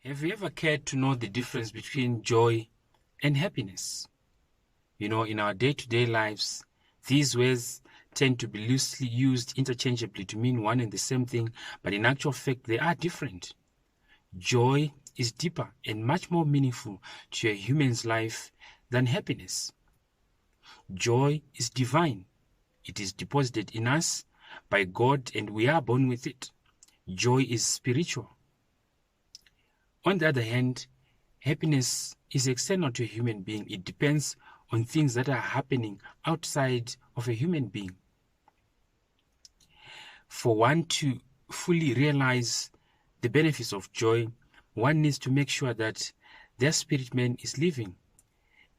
Have you ever cared to know the difference between joy and happiness? In our day-to-day lives, these words tend to be loosely used interchangeably to mean one and the same thing, but in actual fact, they are different. Joy is deeper and much more meaningful to a human's life than happiness. Joy is divine. It is deposited in us by God, and we are born with it. Joy is spiritual. On the other hand, happiness is external to a human being. It depends on things that are happening outside of a human being. For one to fully realize the benefits of joy, one needs to make sure that their spirit man is living.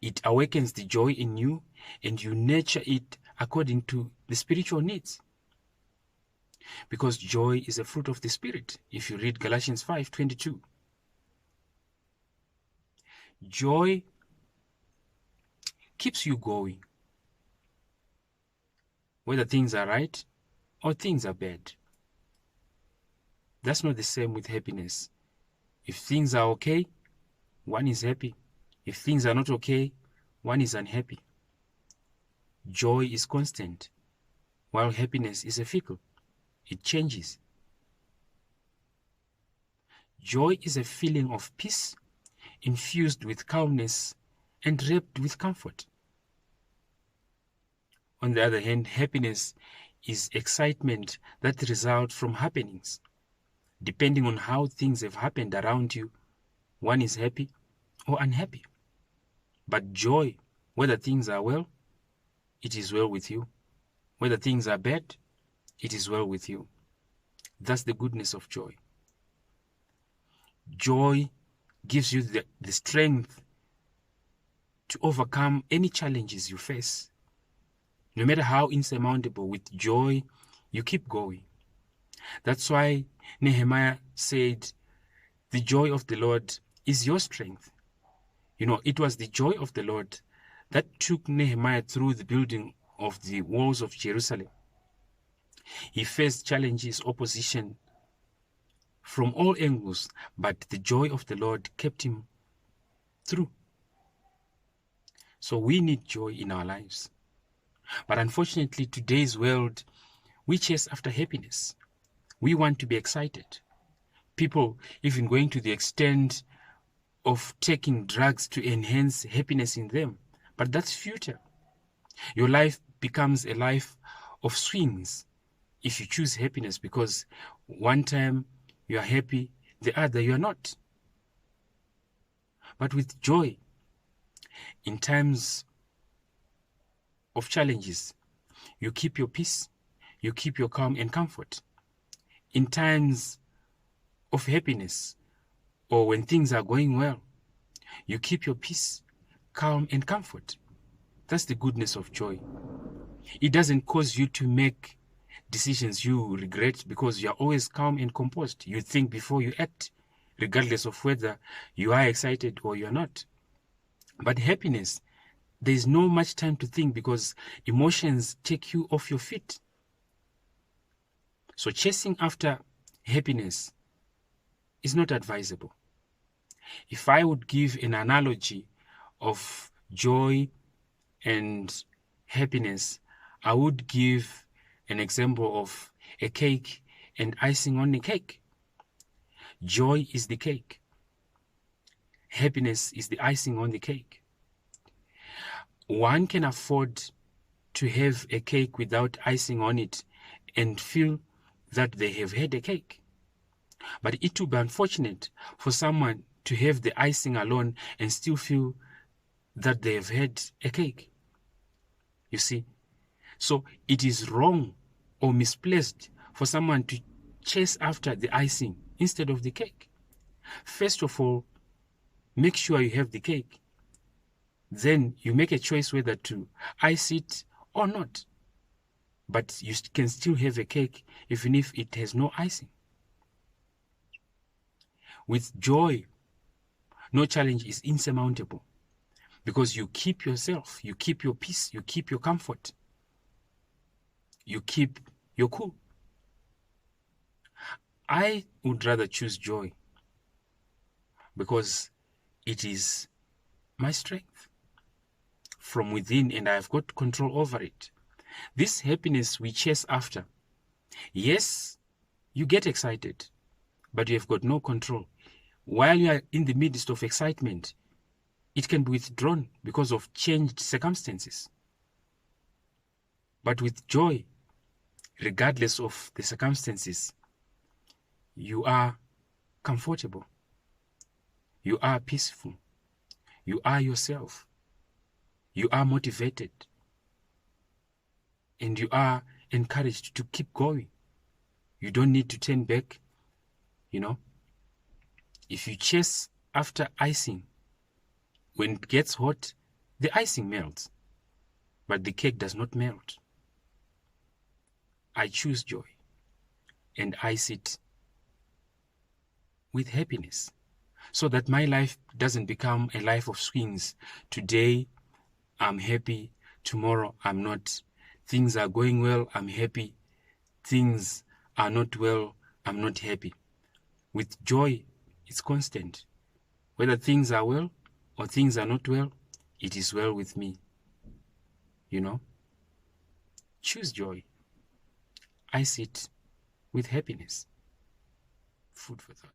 It awakens the joy in you, and you nurture it according to the spiritual needs. Because joy is a fruit of the Spirit, if you read Galatians 5:22. Joy keeps you going, whether things are right or things are bad. That's not the same with happiness. If things are okay, one is happy. If things are not okay, one is unhappy. Joy is constant, while happiness is fickle. It changes. Joy is a feeling of peace, infused with calmness and wrapped with comfort. On the other hand, happiness is excitement that results from happenings. Depending on how things have happened around you, one is happy or unhappy. But joy, whether things are well, it is well with you. Whether things are bad, it is well with you. That's the goodness of joy. Joy gives you the strength to overcome any challenges you face. No matter how insurmountable, with joy, you keep going. That's why Nehemiah said, the joy of the Lord is your strength. It was the joy of the Lord that took Nehemiah through the building of the walls of Jerusalem. He faced challenges, opposition from all angles, but the joy of the Lord kept him through. So we need joy in our lives. But unfortunately, today's world, we chase after happiness. We want to be excited. People even going to the extent of taking drugs to enhance happiness in them. But that's futile. Your life becomes a life of swings if you choose happiness, because one time you are happy, the other you are not. But with joy, in times of challenges, you keep your peace, you keep your calm and comfort. In times of happiness, or when things are going well, you keep your peace, calm and comfort. That's the goodness of joy. It doesn't cause you to make decisions you regret, because you are always calm and composed. You think before you act, regardless of whether you are excited or you are not. But happiness, there is no much time to think, because emotions take you off your feet. So chasing after happiness is not advisable. If I would give an analogy of joy and happiness, I would give an example of a cake and icing on the cake. Joy is the cake. Happiness is the icing on the cake. One can afford to have a cake without icing on it and feel that they have had a cake. But it would be unfortunate for someone to have the icing alone and still feel that they have had a cake. You see? So it is wrong or misplaced for someone to chase after the icing instead of the cake. First of all, make sure you have the cake. Then you make a choice whether to ice it or not. But you can still have a cake even if it has no icing. With joy, no challenge is insurmountable, because you keep yourself, you keep your peace, you keep your comfort, you keep your cool. I would rather choose joy. because it is my strength from within and I've got control over it. This happiness we chase after, yes, you get excited, but you have got no control. While you are in the midst of excitement, it can be withdrawn because of changed circumstances. But with joy, regardless of the circumstances, you are comfortable. You are peaceful. You are yourself. You are motivated. And you are encouraged to keep going. You don't need to turn back. If you chase after icing, when it gets hot, the icing melts, but the cake does not melt. I choose joy, and I sit with happiness, so that my life doesn't become a life of swings. Today, I'm happy. Tomorrow, I'm not. Things are going well, I'm happy. Things are not well, I'm not happy. With joy, it's constant. Whether things are well or things are not well, it is well with me. Choose joy. I sit with happiness. Food for thought.